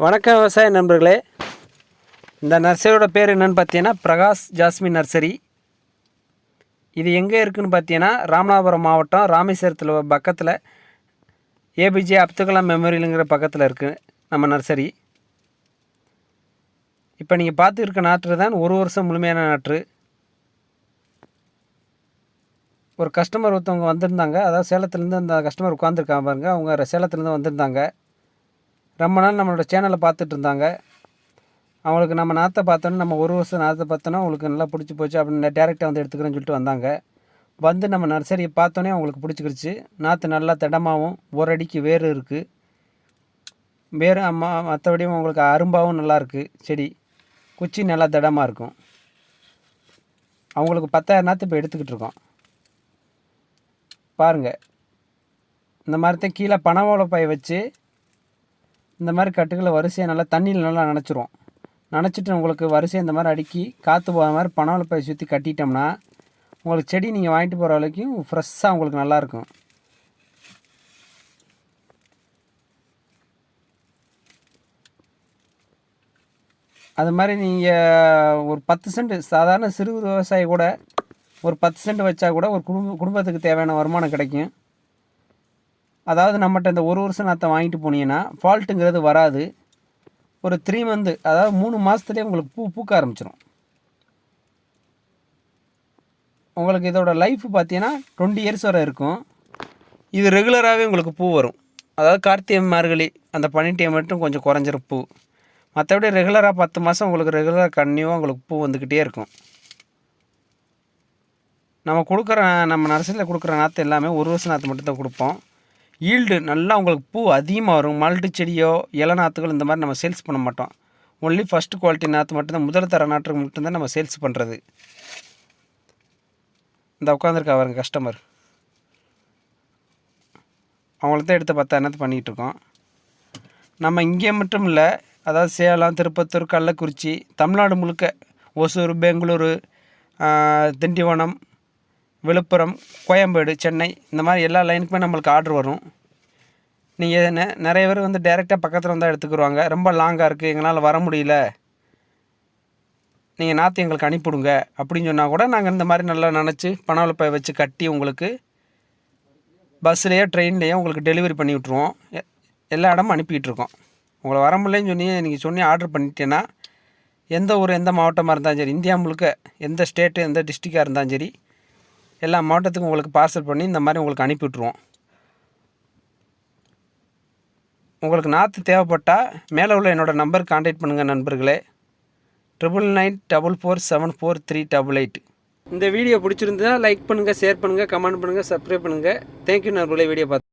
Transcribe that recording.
வணக்கம் விவசாய நண்பர்களே. இந்த நர்சரியோட பேர் என்னென்னு பார்த்தீங்கன்னா பிரகாஷ் ஜாஸ்மின் நர்சரி. இது எங்கே இருக்குதுன்னு பார்த்தீங்கன்னா ராமநாதபுரம் மாவட்டம் ராமேஸ்வரத்தில் பக்கத்தில் ஏபிஜே அப்துல் கலாம் மெமோரியலுங்கிற பக்கத்தில் இருக்குது நம்ம நர்சரி. இப்போ நீங்கள் பார்த்து இருக்க நாற்று தான் ஒரு வருஷம் முழுமையான நாற்று. ஒரு கஸ்டமர் ஒருத்தவங்க வந்திருந்தாங்க, அதாவது சேலத்துலேருந்து அந்த கஸ்டமர் உட்காந்துருக்காங்க பாருங்க, அவங்க சேலத்துலேருந்து வந்திருந்தாங்க. ரொம்ப நாள் நம்மளோட சேனலை பார்த்துட்டு இருந்தாங்க. அவங்களுக்கு நம்ம நாற்றை பார்த்தோன்னா, நம்ம ஒரு வருஷம் நாற்றை பார்த்தோன்னா அவங்களுக்கு நல்லா பிடிச்சி போச்சு அப்படின்னு டேரெக்டாக வந்து எடுத்துக்கிறேன்னு சொல்லிட்டு வந்தாங்க. வந்து நம்ம நர்சரியை பார்த்தோன்னே அவங்களுக்கு பிடிச்சிக்கிடுச்சு. நாற்று நல்லா திடமாகவும் ஒரு அடிக்கு வேர் இருக்குது. வேறு மற்றபடியும் உங்களுக்கு அரும்பாகவும் நல்லாயிருக்கு. செடி குச்சி நல்லா திடமாக இருக்கும். அவங்களுக்கு 10,000 நாற்று இப்போ எடுத்துக்கிட்டு இருக்கோம் பாருங்கள். இந்த மாதிரி தான் கீழே பனவோலை பை வச்சு இந்த மாதிரி கட்டுகளை வரிசையாக நல்லா தண்ணியில் நல்லா நனைச்சிரும். நனைச்சிட்டு உங்களுக்கு வரிசையாக இந்த மாதிரி அடுக்கி காற்று போகிற மாதிரி பனவோலை பை சுற்றி கட்டிட்டோம்னா உங்களுக்கு செடி நீங்கள் வாங்கிட்டு போகிற வரைக்கும் ஃப்ரெஷ்ஷாக உங்களுக்கு நல்லாயிருக்கும். அது மாதிரி நீங்கள் ஒரு 10 சென்ட் சாதாரண சிறு விவசாயி கூட ஒரு 10 சென்ட் வச்சா கூட ஒரு குடும்பத்துக்கு தேவையான வருமானம் கிடைக்கும். அதாவது நம்மகிட்ட இந்த ஒரு வருஷம் நாற்றை வாங்கிட்டு போனீங்கன்னா ஃபால்ட்டுங்கிறது வராது. ஒரு 3 மந்த்து, அதாவது 3 மாதத்துலேயே உங்களுக்கு பூக்க ஆரம்பிச்சிடும். உங்களுக்கு இதோட லைஃப் பார்த்தீங்கன்னா 20 இயர்ஸ் வரை இருக்கும். இது ரெகுலராகவே உங்களுக்கு பூ வரும். அதாவது கார்த்திகை மார்கழி அந்த பனி டைம் மட்டும் கொஞ்சம் குறைஞ்சிரும் பூ. மற்றபடி ரெகுலராக 10 மாதம் உங்களுக்கு ரெகுலராக கன்னியூவாக உங்களுக்கு பூ வந்துக்கிட்டே இருக்கும். நம்ம நர்சரியில் கொடுக்குற நாற்று எல்லாமே ஒரு வருஷம் நாற்று மட்டும் தான் கொடுப்போம். ஈல்டு நல்லா உங்களுக்கு பூ அதிகமாக வரும். மல்ட்டு செடியோ இலை நாற்றுகள் இந்த மாதிரி நம்ம சேல்ஸ் பண்ண மாட்டோம். ஒன்லி ஃபஸ்ட்டு குவாலிட்டி நாற்று மட்டும்தான், முதல் தர நாற்றுக்கு மட்டும்தான் நம்ம சேல்ஸ் பண்ணுறது. இந்த உட்காந்துருக்கா அவருங்க கஸ்டமர், அவங்கள தான் எடுத்து 10,000 நாற்று பண்ணிகிட்ருக்கோம். நம்ம இங்கே மட்டும் இல்லை, அதாவது சேலம், திருப்பத்தூர், கள்ளக்குறிச்சி, தமிழ்நாடு முழுக்க, ஒசூர், பெங்களூரு, திண்டிவனம், விழுப்புரம், கோயம்பேடு, சென்னை இந்த மாதிரி எல்லா லைனுக்குமே நம்மளுக்கு ஆர்டர் வரும். நீங்கள் நிறைய பேர் வந்து டைரெக்டாக பக்கத்தில் வந்தால் எடுத்துக்கிடுவாங்க. ரொம்ப லாங்காக இருக்குது, எங்களால் வர முடியல, நீங்கள் நாற்று எங்களுக்கு அனுப்பிவிடுங்க அப்படின்னு சொன்னால் கூட நாங்கள் இந்த மாதிரி நல்லா நினச்சி பனவோலை பை வச்சு கட்டி உங்களுக்கு பஸ்ஸுலேயோ ட்ரெயின்லேயோ உங்களுக்கு டெலிவரி பண்ணி விட்ருவோம். எல்லா இடமும் அனுப்பிக்கிட்டுருக்கோம். உங்களை வர முடியலன்னு நீங்கள் சொன்னி ஆர்டர் பண்ணிட்டேன்னா எந்த ஊர் எந்த மாவட்டமாக இருந்தாலும் சரி, இந்தியா முழுக்க எந்த ஸ்டேட்டு எந்த டிஸ்ட்ரிக்டாக இருந்தாலும் சரி, எல்லா மாவட்டத்துக்கும் உங்களுக்கு பார்சல் பண்ணி இந்த மாதிரி உங்களுக்கு அனுப்பி விட்ருவோம். உங்களுக்கு நாற்று தேவைப்பட்டால் மேலே உள்ள என்னோடய நம்பர் கான்டாக்ட் பண்ணுங்கள் நண்பர்களே. 9994474388. இந்த வீடியோ பிடிச்சிருந்தா லைக் பண்ணுங்கள், ஷேர் பண்ணுங்கள், கமெண்ட் பண்ணுங்கள், சப்ஸ்கிரைப் பண்ணுங்கள். தேங்க்யூ நண்பர்களே வீடியோ பார்த்து.